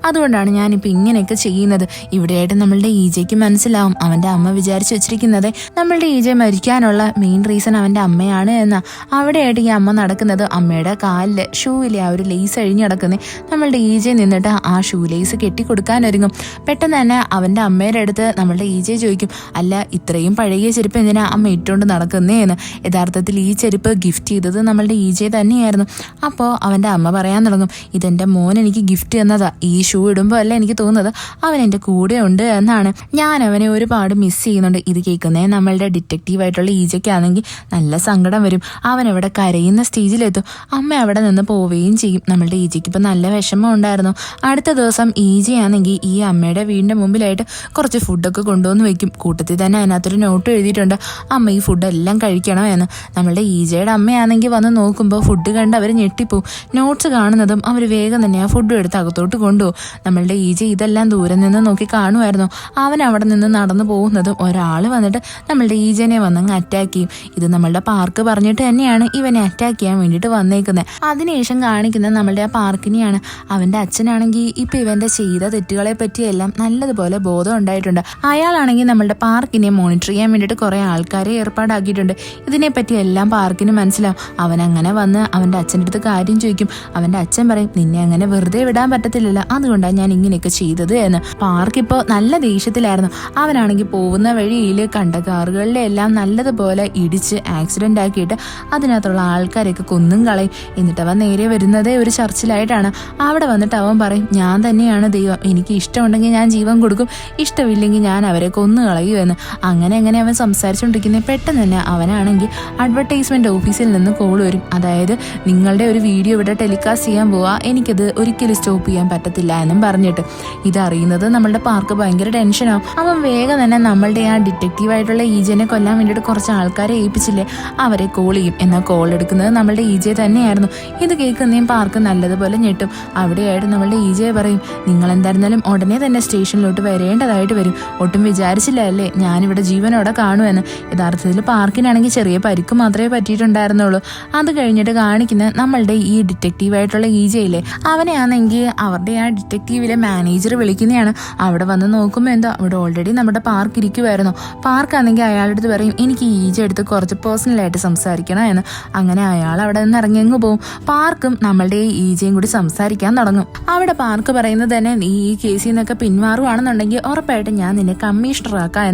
അതുകൊണ്ടാണ് ഞാനിപ്പോൾ ഇങ്ങനെയൊക്കെ ചെയ്യുന്നത്. ഇവിടെയായിട്ട് നമ്മളുടെ ഈജയ്ക്ക് മനസ്സിലാവും അവൻ്റെ അമ്മ വിചാരിച്ചു വെച്ചിരിക്കുന്നത് നമ്മളുടെ ഈജ മരിക്കാനുള്ള മെയിൻ റീസൺ അവൻ്റെ അമ്മയാണ് എന്നാ. അവിടെയായിട്ട് ഈ അമ്മ നടക്കുന്നത് അമ്മയുടെ കാലിൽ ഷൂവിലെ ആ ഒരു ലേസ് അഴിഞ്ഞു കിടക്കുന്നത്. നമ്മളുടെ ഈജ നിന്നിട്ട് ആ ഷൂ ലേസ് കെട്ടിക്കൊടുക്കാനൊരുങ്ങും. പെട്ടെന്ന് തന്നെ അവൻ്റെ അമ്മയുടെ അടുത്ത് നമ്മളുടെ ഈജ ചോദിക്കും, അല്ല ഇത്രയും പഴകിയ ചെരുപ്പ് എന്തിനാ അമ്മ ഇട്ടുകൊണ്ട് നടക്കുന്നേ എന്ന്. യഥാർത്ഥത്തിൽ ഈ ചെരുപ്പ് ഗിഫ്റ്റ് ചെയ്തത് നമ്മളുടെ ഈജ തന്നെയായിരുന്നു. അപ്പോൾ അവൻ്റെ അമ്മ പറയാൻ തുടങ്ങും, ഇതെൻ്റെ മോൻ എനിക്ക് ഗിഫ്റ്റ് തന്നതാ, ഈ ഷൂ ഇടുമ്പോൾ അല്ല എനിക്ക് തോന്നുന്നത് അവൻ എൻ്റെ കൂടെ ഉണ്ട് എന്നാണ്. ഞാൻ അവനെ ഒരുപാട് മിസ് ചെയ്യുന്നുണ്ട്. ഇത് കേൾക്കുന്നേ നമ്മളുടെ ഡിറ്റക്റ്റീവായിട്ടുള്ള ഈജയ്ക്കാണെങ്കിൽ നല്ല സങ്കടം വരും. അവൻ അവിടെ കരയുന്ന സ്റ്റേജിലെത്തും. അമ്മ അവിടെ നിന്ന് പോവുകയും ചെയ്യും. നമ്മളുടെ ഈജയ്ക്ക് ഇപ്പം നല്ല വിഷമം ഉണ്ടായിരുന്നു. അടുത്ത ദിവസം ഈജയാണെങ്കിൽ ഈ അമ്മയുടെ വീടിൻ്റെ മുമ്പിലായിട്ട് കുറച്ച് ഫുഡൊക്കെ കൊണ്ടുവന്ന് വെക്കും. കൂട്ടത്തിൽ തന്നെ അതിനകത്തൊരു നോട്ട് എഴുതിയിട്ടുണ്ട്, അമ്മ ഈ ഫുഡെല്ലാം കഴിക്കണം എന്ന്. നമ്മളുടെ ഈജയുടെ അമ്മയാണെങ്കിൽ വന്ന് നോക്കുമ്പോൾ ഫുഡ് കണ്ട് അവർ ഞെട്ടിപ്പോവും. നോട്ട്സ് കാണുന്നതും അവർ വേഗം തന്നെ ആ ഫുഡും എടുത്ത് അകത്തോട്ട് കൊണ്ടുപോകും. നമ്മളുടെ ഈജ ഇതെല്ലാം ദൂരെ നിന്ന് നോക്കി കാണുമായിരുന്നു. അവൻ അവിടെ നിന്ന് നടന്നു പോകുന്നതും ഒരാൾ വന്നിട്ട് നമ്മളുടെ ഈജനെ വന്നങ്ങ് അറ്റാക്ക് ചെയ്യും. ഇത് നമ്മളുടെ പാർക്ക് പറഞ്ഞിട്ട് തന്നെയാണ് ഇവനെ അറ്റാക്ക് ചെയ്യാൻ വേണ്ടിയിട്ട് വന്നേക്കുന്നത്. അതിനുശേഷം കാണിക്കുന്നത് നമ്മളുടെ ആ പാർക്കിനെയാണ്. അവൻ്റെ അച്ഛനാണെങ്കിൽ ഇപ്പം ഇവൻ്റെ ചെയ്ത തെറ്റുകളെ പറ്റിയെല്ലാം നല്ലതുപോലെ ബോധം ഉണ്ടായിട്ടുണ്ട്. അയാളാണെങ്കിൽ നമ്മളുടെ പാർക്കിനെ മോണിറ്റർ ചെയ്യാൻ വേണ്ടിയിട്ട് കുറേ ആൾക്കാരെ ഏർപ്പാടാക്കിയിട്ടുണ്ട്. ഇതിനെപ്പറ്റി എല്ലാം പാർക്കിന് മനസ്സിലാവും. അവൻ അങ്ങനെ വന്ന് അവൻ്റെ അച്ഛൻ്റെ അടുത്ത് കാര്യം ചോദിക്കും. അവൻ്റെ അച്ഛൻ പറയും, നിന്നെ അങ്ങനെ വെറുതെ വിടാൻ പറ്റത്തില്ലല്ലോ, അതുകൊണ്ടാണ് ഞാൻ ഇങ്ങനെയൊക്കെ ചെയ്തത് എന്ന്. പാർക്ക് ഇപ്പോൾ നല്ല ദേഷ്യത്തിലായിരുന്നു. അവനാണെങ്കിൽ പോകുന്ന വഴിയിൽ കണ്ട കാറുകളിലെ എല്ലാം നല്ലതുപോലെ ഇടിച്ച് ആക്സിഡന്റ് ആക്കിയിട്ട് അതിനകത്തുള്ള ആൾക്കാരെയൊക്കെ കൊന്നും കളയും. എന്നിട്ട് അവൻ നേരെ വരുന്നതേ ഒരു ചർച്ചിലായിട്ടാണ്. അവിടെ വന്നിട്ട് അവൻ പറയും, ഞാൻ തന്നെയാണ് ദൈവം, എനിക്ക് ഇഷ്ടമുണ്ടെങ്കിൽ ഞാൻ ജീവൻ കൊടുക്കും, ഇഷ്ടമില്ലെങ്കിൽ ഞാൻ അവരെ കൊന്നു കളയുമെന്ന്. അങ്ങനെ അവൻ സംസാരിച്ചുകൊണ്ടിരിക്കുന്നത് പെട്ടെന്ന് തന്നെ അവനാണെങ്കിൽ അഡ്വർടൈസ്മെന്റ് ഓഫീസിൽ നിന്ന് കോൾ വരും. അതായത് നിങ്ങളുടെ ഒരു വീഡിയോ ഇവിടെ ടെലികാസ്റ്റ് ചെയ്യാൻ പോവാ, എനിക്കത് ഒരിക്കലും സ്റ്റോപ്പ് ചെയ്യാൻ പറ്റത്തില്ല എന്നും പറഞ്ഞിട്ട്. ഇതറിയുന്നത് നമ്മളുടെ പാർക്ക് ഭയങ്കര ടെൻഷനാവും. അവൻ വേഗം തന്നെ നമ്മളുടെ ആ ഡിറ്റക്റ്റീവായിട്ടുള്ള ഈജനെ കൊല്ലാൻ വേണ്ടിയിട്ട് കുറച്ച് ആൾക്കാരെ ഏൽപ്പിച്ചില്ലേ, അവരെ കോൾ ചെയ്യും. എന്നാൽ കോൾ എടുക്കുന്നത് നമ്മളുടെ ഈജെ തന്നെയായിരുന്നു. ഇത് കേൾക്കുന്നതും പാർക്ക് നല്ലതുപോലെ ഞെട്ടും. അവിടെയായിട്ട് നമ്മളുടെ ഈജയെ പറയും, നിങ്ങൾ എന്തായിരുന്നാലും ഉടനെ തന്നെ സ്റ്റേഷനിലോട്ട് വരേണ്ടതായിട്ട് വരും, ഒട്ടും വിചാരിച്ചില്ല അല്ലേ ഞാനിവിടെ ജീവനോടെ കാണുമെന്ന്. യഥാർത്ഥത്തിൽ പാർക്കിനാണെങ്കിൽ ചെറിയ പരിക്ക് മാത്രമേ പറ്റിയിട്ടുണ്ടായിരുന്നുള്ളൂ. അത് കഴിഞ്ഞിട്ട് കാണിക്കുന്ന നമ്മളുടെ ഈ ഡിറ്റക്റ്റീവായിട്ടുള്ള ഈജയില്ലേ, അവനെയാണെങ്കിൽ അവരുടെ ആ ഡിറ്റക്റ്റീവിലെ മാനേജർ വിളിക്കുന്നതാണ്. അവിടെ വന്ന് നോക്കുമ്പോൾ എന്താ അവിടെ ഓൾറെഡി നമ്മുടെ പാർക്ക് ഇരിക്കുമായിരുന്നു. പാർക്കാണെങ്കിൽ അയാളുടെ അടുത്ത് പറയും, എനിക്ക് ഈജ എടുത്ത് കുറച്ച് പേഴ്സണലായിട്ട് സംസാരിക്കണം എന്ന്. അങ്ങനെ അയാൾ അവിടെ നിന്ന് ഇറങ്ങിയങ്ങ് പോവും. പാർക്കും നമ്മളുടെ ഈ ഈജയും കൂടി സംസാരിക്കാൻ തുടങ്ങും. അവിടെ പാർക്ക് പറയുന്നത് തന്നെ, നീ ഈ കേസിൽ നിന്നൊക്കെ പിന്മാറുവാണെന്നുണ്ടെങ്കിൽ ഉറപ്പായിട്ടും ഞാൻ നിന്നെ കമ്മീഷണറാക്കാം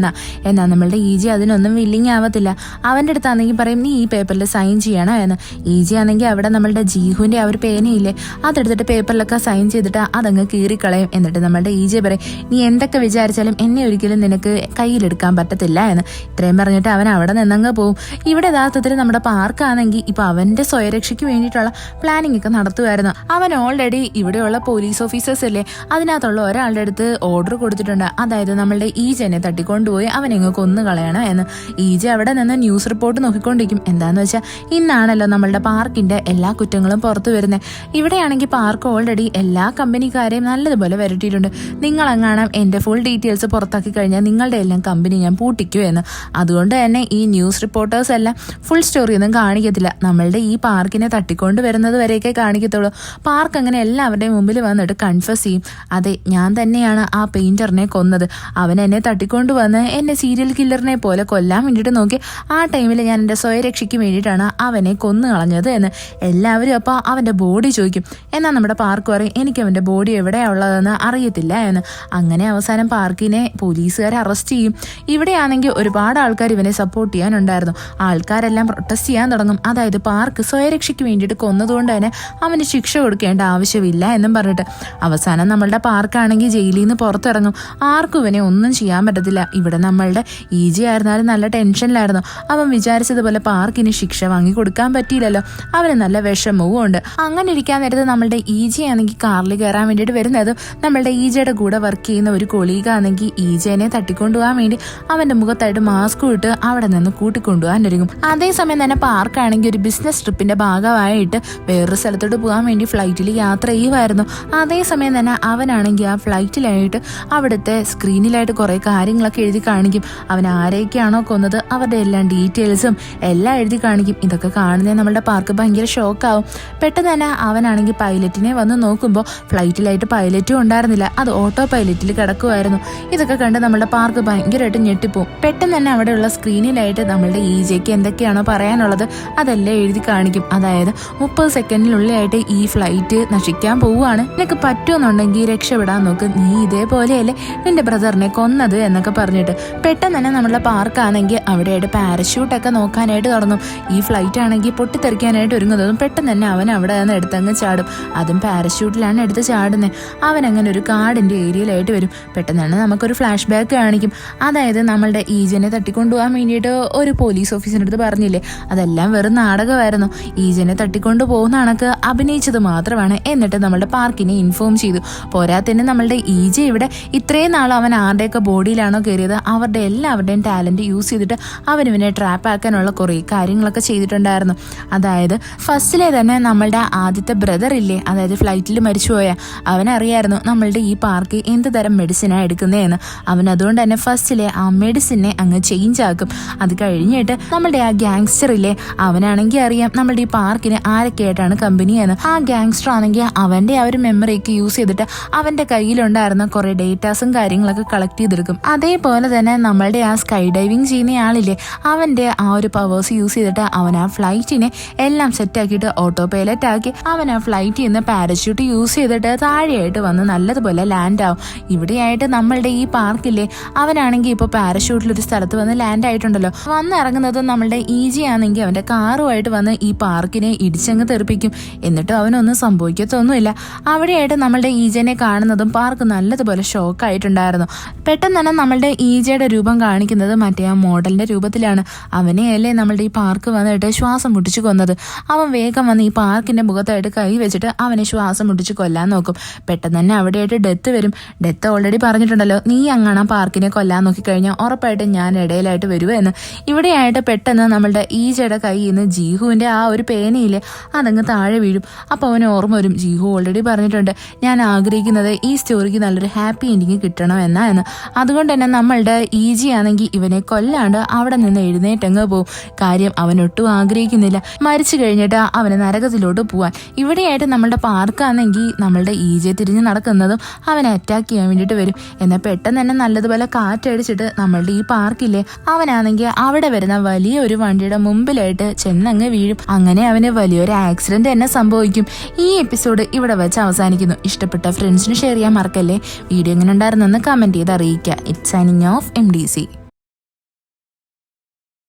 എന്നാൽ നമ്മളുടെ ഈജി അതിനൊന്നും വില്ലിങ് ആവത്തില്ല. അവൻ്റെ അടുത്താണെങ്കിൽ പറയും, നീ ഈ പേപ്പറിൽ സൈൻ ചെയ്യണം എന്ന്. ഈജി ആണെങ്കിൽ അവിടെ നമ്മളുടെ ജീഹുവിൻ്റെ ആ ഒരു പേനയില്ലേ, അതെടുത്തിട്ട് പേപ്പറിലൊക്കെ സൈൻ ചെയ്തിട്ട് അതങ്ങ് കീറിക്കളയും. എന്നിട്ട് നമ്മളുടെ ഈജെ പറയും, നീ എന്തൊക്കെ വിചാരിച്ചാലും എന്നെ ഒരിക്കലും നിനക്ക് കയ്യിലെടുക്കാൻ പറ്റത്തില്ല എന്ന്. ഇത്രയും പറഞ്ഞിട്ട് അവൻ അവിടെ നിന്നങ്ങ് പോവും. ഇവിടെ യഥാർത്ഥത്തിൽ നമ്മുടെ പാർക്കാണെങ്കിൽ ഇപ്പൊ അവന്റെ സ്വയരക്ഷയ്ക്ക് വേണ്ടിയിട്ടുള്ള പ്ലാനിങ് ഒക്കെ നടത്തുമായിരുന്നു. അവൻ ഓൾറെഡി ഇവിടെയുള്ള പോലീസ് ഓഫീസേഴ്സ് അല്ലേ, അതിനകത്തുള്ള ഒരാളുടെ അടുത്ത് ഓർഡർ കൊടുത്തിട്ടുണ്ട്. അതായത് നമ്മളുടെ ഈജനെ തട്ടിക്കൊണ്ടുപോയി അവനെങ്ങ് കൊന്നു കളയണം എന്ന്. ഈജ അവിടെ നിന്ന് ന്യൂസ് റിപ്പോർട്ട് നോക്കിക്കൊണ്ടിരിക്കും. എന്താന്ന് വെച്ചാൽ ഇന്നാണല്ലോ നമ്മളുടെ പാർക്കിന്റെ എല്ലാ കുറ്റങ്ങളും പുറത്തു വരുന്നത്. ഇവിടെയാണെങ്കിൽ പാർക്ക് ഓൾറെഡി എല്ലാ കമ്പനിക്കാരെയും നല്ലതുപോലെ വരട്ടിയിട്ടുണ്ട്. നിങ്ങളെങ്ങാണം എൻ്റെ ഫുൾ ഡീറ്റെയിൽസ് പുറത്താക്കി കഴിഞ്ഞാൽ നിങ്ങളുടെ എല്ലാം കമ്പനി ഞാൻ പൂട്ടിക്കുമെന്ന്. അതുകൊണ്ട് തന്നെ ഈ ന്യൂസ് റിപ്പോർട്ടേഴ്സ് എല്ലാം ഫുൾ സ്റ്റോറി ഒന്നും കാണിക്കത്തില്ല, നമ്മളുടെ ഈ പാർക്കിനെ തട്ടിക്കൊണ്ട് വരുന്നത് വരെയൊക്കെ കാണിക്കത്തുള്ളൂ. പാർക്ക് അങ്ങനെ എല്ലാവരുടെയും മുമ്പിൽ വന്നിട്ട് കൺഫസ് ചെയ്യും, അതെ ഞാൻ തന്നെയാണ് ആ പെയിന്ററിനെ കൊന്നത്, അവൻ എന്നെ തട്ടിക്കൊണ്ടുവന്ന് എന്നെ സീരിയൽ കില്ലറിനെ പോലെ കൊല്ലാൻ വേണ്ടിയിട്ട് നോക്കി. ആ ടൈമിൽ ഞാൻ എൻ്റെ സ്വയരക്ഷയ്ക്ക് വേണ്ടിയിട്ടാണ് അവനെ കൊന്നു കളഞ്ഞത് എന്ന്. എല്ലാവരും അപ്പോൾ അവൻ്റെ ബോഡി ചോദിക്കും. എന്നാൽ നമ്മുടെ പാർക്ക് പറയും, എനിക്ക് അവൻ്റെ ബോഡി എവിടെയാണ് ഉള്ളതെന്ന് അറിയത്തില്ല എന്ന്. അങ്ങനെ അവസാനം പാർക്കിനെ പോലീസുകാരെ അറസ്റ്റ് ചെയ്യും. ഇവിടെയാണെങ്കിൽ ഒരുപാട് ആൾക്കാർ ഇവനെ സപ്പോർട്ട് ചെയ്യാനുണ്ടായിരുന്നു. ആൾക്കാരെല്ലാം പ്രൊട്ടസ്റ്റ് ചെയ്യാൻ തുടങ്ങും. അതായത് പാർക്ക് സ്വയരക്ഷയ്ക്ക് വേണ്ടിയിട്ട് കൊന്നതുകൊണ്ട് തന്നെ അവന് ശിക്ഷ കൊടുക്കേണ്ട ആവശ്യമില്ല എന്നും പറഞ്ഞിട്ട്. അവസാനം നമ്മളുടെ പാർക്കാണെങ്കിൽ ജയിലിൽ നിന്ന് പുറത്തിറങ്ങും. ആർക്കും ഇവനെ ഒന്നും ചെയ്യാൻ പറ്റത്തില്ല. ഇവിടെ നമ്മളുടെ ഈജി ആയിരുന്നാലും നല്ല ടെൻഷനിലായിരുന്നു. അവൻ വിചാരിച്ചതുപോലെ പാർക്കിന് ശിക്ഷ വാങ്ങി കൊടുക്കാൻ പറ്റിയില്ലല്ലോ. അവന് നല്ല വിഷമവും ഉണ്ട്. അങ്ങനെ ഇരിക്കാൻ നേരത്ത് നമ്മളുടെ ഈജി ആണെങ്കിൽ കാറിൽ കയറാൻ വേണ്ടിയിട്ട് വരുന്നതും നമ്മളുടെ ഈജയുടെ കൂടെ വർക്ക് ചെയ്യുന്ന ഒരു കൊളീഗാണെങ്കിൽ ഈജേനെ തട്ടിക്കൊണ്ടുപോകാൻ വേണ്ടി അവന്റെ മുഖത്തായിട്ട് മാസ്ക് ഇട്ട് അവിടെ നിന്ന് കൂട്ടിക്കൊണ്ടുപോകാൻ ഒരുങ്ങും. അതേസമയം തന്നെ പാർക്കാണെങ്കിൽ ഒരു ബിസിനസ് ട്രിപ്പിന്റെ ഭാഗമായിട്ട് വേറൊരു സ്ഥലത്തോട്ട് പോകാൻ വേണ്ടി ഫ്ലൈറ്റിൽ യാത്ര ചെയ്യുമായിരുന്നു. അതേസമയം തന്നെ അവനാണെങ്കിൽ ആ ഫ്ലൈറ്റിലായിട്ട് അവിടുത്തെ സ്ക്രീനിലായിട്ട് കുറെ കാര്യങ്ങളൊക്കെ എഴുതി കാണിക്കും. അവൻ ആരെയൊക്കെയാണോ കൊന്നത് അവരുടെ എല്ലാം ഡീറ്റെയിൽസും എല്ലാം എഴുതി കാണിക്കും. ഇതൊക്കെ കാണുന്നത് നമ്മളുടെ പാർക്ക് ഭയങ്കര ഷോക്കാവും. പെട്ടെന്ന് തന്നെ അവനാണെങ്കിൽ പൈലറ്റിനെ വന്ന് നോക്കുമ്പോൾ ഫ്ലൈറ്റിലായിട്ട് പൈലറ്റും ഉണ്ടായിരുന്നില്ല, അത് ഓട്ടോ പൈലറ്റിൽ കിടക്കുമായിരുന്നു. ഇതൊക്കെ കണ്ട് നമ്മളുടെ പാർക്ക് ഭയങ്കരമായിട്ട് ഞെട്ടിപ്പോവും. പെട്ടെന്ന് തന്നെ അവിടെയുള്ള സ്ക്രീനിലായിട്ട് നമ്മളുടെ ഈജയ്ക്ക് എന്തൊക്കെയാണോ പറയാനുള്ളത് അതെല്ലാം എഴുതി കാണിക്കും. അതായത് 30 സെക്കൻഡിനുള്ളിലായിട്ട് ഈ ഫ്ലൈറ്റ് നശിക്കാൻ പോവുകയാണ്, നിനക്ക് പറ്റുമെന്നുണ്ടെങ്കിൽ രക്ഷപ്പെടാൻ നോക്ക്, നീ ഇതേപോലെയല്ലേ നിന്റെ ബ്രദറിനെ കൊന്നത് എന്നൊക്കെ പറഞ്ഞിട്ട് പെട്ടെന്ന് തന്നെ നമ്മളുടെ പാർക്കാണെങ്കിൽ അവിടെയായിട്ട് പാരഷ്യൂട്ടൊക്കെ നോക്കാനായിട്ട് തുടങ്ങും. ഈ ഫ്ലൈറ്റ് ആണെങ്കിൽ പൊട്ടിത്തെറിക്കാനായിട്ട് ഒരുങ്ങുന്നതും പെട്ടെന്ന് തന്നെ അവൻ അവിടെ നിന്ന് എടുത്തങ്ങ് ചാടും. അതും പാരഷ്യൂട്ടിലാണ് എടുത്ത് ചാടുന്നത്. അവൻ അങ്ങനെ ഒരു കാടിന്റെ ഏരിയയിലായിട്ട് വരും. പെട്ടെന്ന് തന്നെ നമുക്കൊരു ഫ്ലാഷ് ബാക്ക് കാണിക്കും. അതായത് നമ്മളുടെ ഈജനെ തട്ടിക്കൊണ്ടുപോകാൻ വേണ്ടിയിട്ട് ഒരു പോലീസ് ഓഫീസറിന്റെ അടുത്ത് പറഞ്ഞില്ലേ, അതെല്ലാം വെറും നാടകമായിരുന്നു. ഈജനെ തട്ടിക്കൊണ്ടു പോകുന്ന കണക്ക് അഭിനയിച്ചത് മാത്രമാണ്. എന്നിട്ട് നമ്മളുടെ പാർക്കിനെ ഇൻഫോം ചെയ്തു. പോരാത്തന്നെ നമ്മളുടെ ഈജ ഇവിടെ ഇത്രയും നാളും അവൻ ആരുടെയൊക്കെ ബോഡിയിലാണോ കയറിയത് അവരുടെ എല്ലാവരുടെയും ടാലന്റ് യൂസ് ചെയ്തിട്ട് അവനിവനെ ട്രാപ്പ് ആക്കാനുള്ള കുറേ കാര്യങ്ങളൊക്കെ ചെയ്തിട്ടുണ്ടായിരുന്നു. അതായത് ഫസ്റ്റിലെ തന്നെ നമ്മളുടെ ആദ്യത്തെ ബ്രദർ ഇല്ലേ, അതായത് ഫ്ലൈറ്റിൽ മരിച്ചുപോയ, അവനറിയായിരുന്നു നമ്മളുടെ ഈ പാർക്ക് എന്ത് തരം മെഡിസിനാണ് എടുക്കുന്നതെന്ന്. അവൻ അതുകൊണ്ട് തന്നെ ഫസ്റ്റിലെ ആ മെഡിസിനെ അങ്ങ് ചേഞ്ച് ആക്കും. അത് കഴിഞ്ഞിട്ട് നമ്മളുടെ ആ ഗ്യാങ്സ്റ്റർ ഇല്ലേ, അവനാണെങ്കിൽ അറിയാം നമ്മളുടെ ഈ പാർക്കിന് ആരൊക്കെയായിട്ടാണ് കമ്പനി എന്ന്. ആ ഗ്യാങ്സ്റ്റർ ആണെങ്കിൽ അവന്റെ ആ ഒരു മെമ്മറിയൊക്കെ യൂസ് ചെയ്തിട്ട് അവന്റെ കയ്യിലുണ്ടായിരുന്ന കുറെ ഡേറ്റാസും കാര്യങ്ങളൊക്കെ കളക്ട് ചെയ്തെടുക്കും. അതേപോലെ തന്നെ നമ്മളുടെ ആ സ്കൈ ഡൈവിങ് ചെയ്യുന്ന ആളില്ലേ, അവന്റെ ആ ഒരു പവേഴ്സ് യൂസ് ചെയ്തിട്ട് അവൻ ആ ഫ്ലൈറ്റിനെ എല്ലാം സെറ്റ് ആക്കിയിട്ട് ഓട്ടോ പൈലറ്റ് ആക്കി അവൻ ആ ഫ്ലൈറ്റിൽ നിന്ന് പാരച്യൂട്ട് യൂസ് ചെയ്തിട്ട് താഴെയായിട്ട് വന്ന് നല്ലതുപോലെ ലാൻഡ് ആവും. ഇവിടെയായിട്ട് നമ്മളുടെ ഈ പാർക്കില്ലേ, അവനാണെങ്കിൽ ഇപ്പോൾ പാരച്യൂട്ടിൽ ഒരു സ്ഥലത്ത് വന്ന് ലാൻഡ് ആയിട്ടുണ്ടല്ലോ. വന്നിറങ്ങുന്നത് നമ്മളുടെ ഈജി ആണെങ്കിൽ അവന്റെ കാറുമായിട്ട് വന്ന് ഈ പാർക്കിനെ ഇടിച്ചങ്ങ് തെറിപ്പിക്കും. എന്നിട്ടും അവനൊന്നും സംഭവിക്കത്തൊന്നുമില്ല. അവിടെയായിട്ട് നമ്മളുടെ ഈജനെ കാണുന്നതും പാർക്ക് നല്ലതുപോലെ ഷോക്കായിട്ടുണ്ടായിരുന്നു. പെട്ടെന്ന് തന്നെ നമ്മളുടെ ഈജയുടെ രൂപം കാണിക്കുന്നത് മറ്റേ ആ മോഡലിന്റെ രൂപത്തിലാണ്. അവനെയല്ലേ നമ്മളുടെ ഈ പാർക്ക് വന്നിട്ട് ശ്വാസം മുട്ടിച്ച് കൊന്നത്. അവൻ വേഗം വന്ന് ഈ പാർക്കിന്റെ മുഖത്തായിട്ട് കൈ വെച്ചിട്ട് അവനെ ശ്വാസം മുട്ടിച്ച് കൊല്ലാൻ നോക്കും. പെട്ടെന്ന് തന്നെ അവിടെയായിട്ട് ഡെത്ത് വരും. ഡെത്ത് ഓൾറെഡി പറഞ്ഞിട്ടുണ്ടല്ലോ, നീ അങ്ങനെ പാർക്കിനെ കൊല്ലാൻ നോക്കിക്കഴിഞ്ഞാൽ ഉറപ്പായിട്ടും ഞാൻ ഇടയിലായിട്ട് വരുമെന്ന്. ഇവിടെയായിട്ട് പെട്ടെന്ന് നമ്മളുടെ ഈജയുടെ കയ്യിൽ നിന്ന് ജീഹുവിന്റെ ആ ഒരു പേനയില്ലേ അതങ്ങ് താഴെ വീഴും. അപ്പോൾ അവന് ഓർമ്മ വരും, ജീഹു ഓൾറെഡി പറഞ്ഞിട്ടുണ്ട് ഞാൻ ആഗ്രഹിക്കുന്നത് ഈ സ്റ്റോറിക്ക് നല്ലൊരു ഹാപ്പി എൻഡിങ് കിട്ടണം എന്ന്. അതുകൊണ്ട് തന്നെ നമ്മളുടെ ഈജി ആണെങ്കിൽ ഇവനെ കൊല്ലാണ്ട് അവിടെ നിന്ന് എഴുന്നേറ്റങ്ങ് പോവും. കാര്യം അവനൊട്ടും ആഗ്രഹിക്കുന്നില്ല മരിച്ചു കഴിഞ്ഞിട്ട് അവന് നരകത്തിലോട്ട് പോവാൻ. ഇവിടെയായിട്ട് നമ്മളുടെ പാർക്കാണെങ്കിൽ നമ്മളുടെ ഈജെ തിരിഞ്ഞ് നടക്കുന്നതും അവനെ അറ്റാക്ക് ചെയ്യാൻ വേണ്ടിയിട്ട് വരും. എന്നാൽ പെട്ടെന്ന് തന്നെ നല്ലതുപോലെ കാറ്റടിച്ചിട്ട് നമ്മളുടെ ഈ പാർക്കില്ലേ, അവനാണെങ്കിൽ അവിടെ വരുന്ന വലിയൊരു വണ്ടിയുടെ മുമ്പിലായിട്ട് ചെന്നങ്ങ് വീഴും. അങ്ങനെ അവന് വലിയൊരു ആക്സിഡന്റ് തന്നെ സംഭവിക്കും. ഈ എപ്പിസോഡ് ഇവിടെ വെച്ച് അവസാനിക്കുന്നു. ഇഷ്ടപ്പെട്ട ഫ്രണ്ട്സിന് ഷെയർ ചെയ്യാൻ മറക്കല്ലേ. വീഡിയോ എങ്ങനെ ഉണ്ടായിരുന്നെന്ന് കമന്റ് ചെയ്ത് അറിയിക്കുക. It's signing off MDC.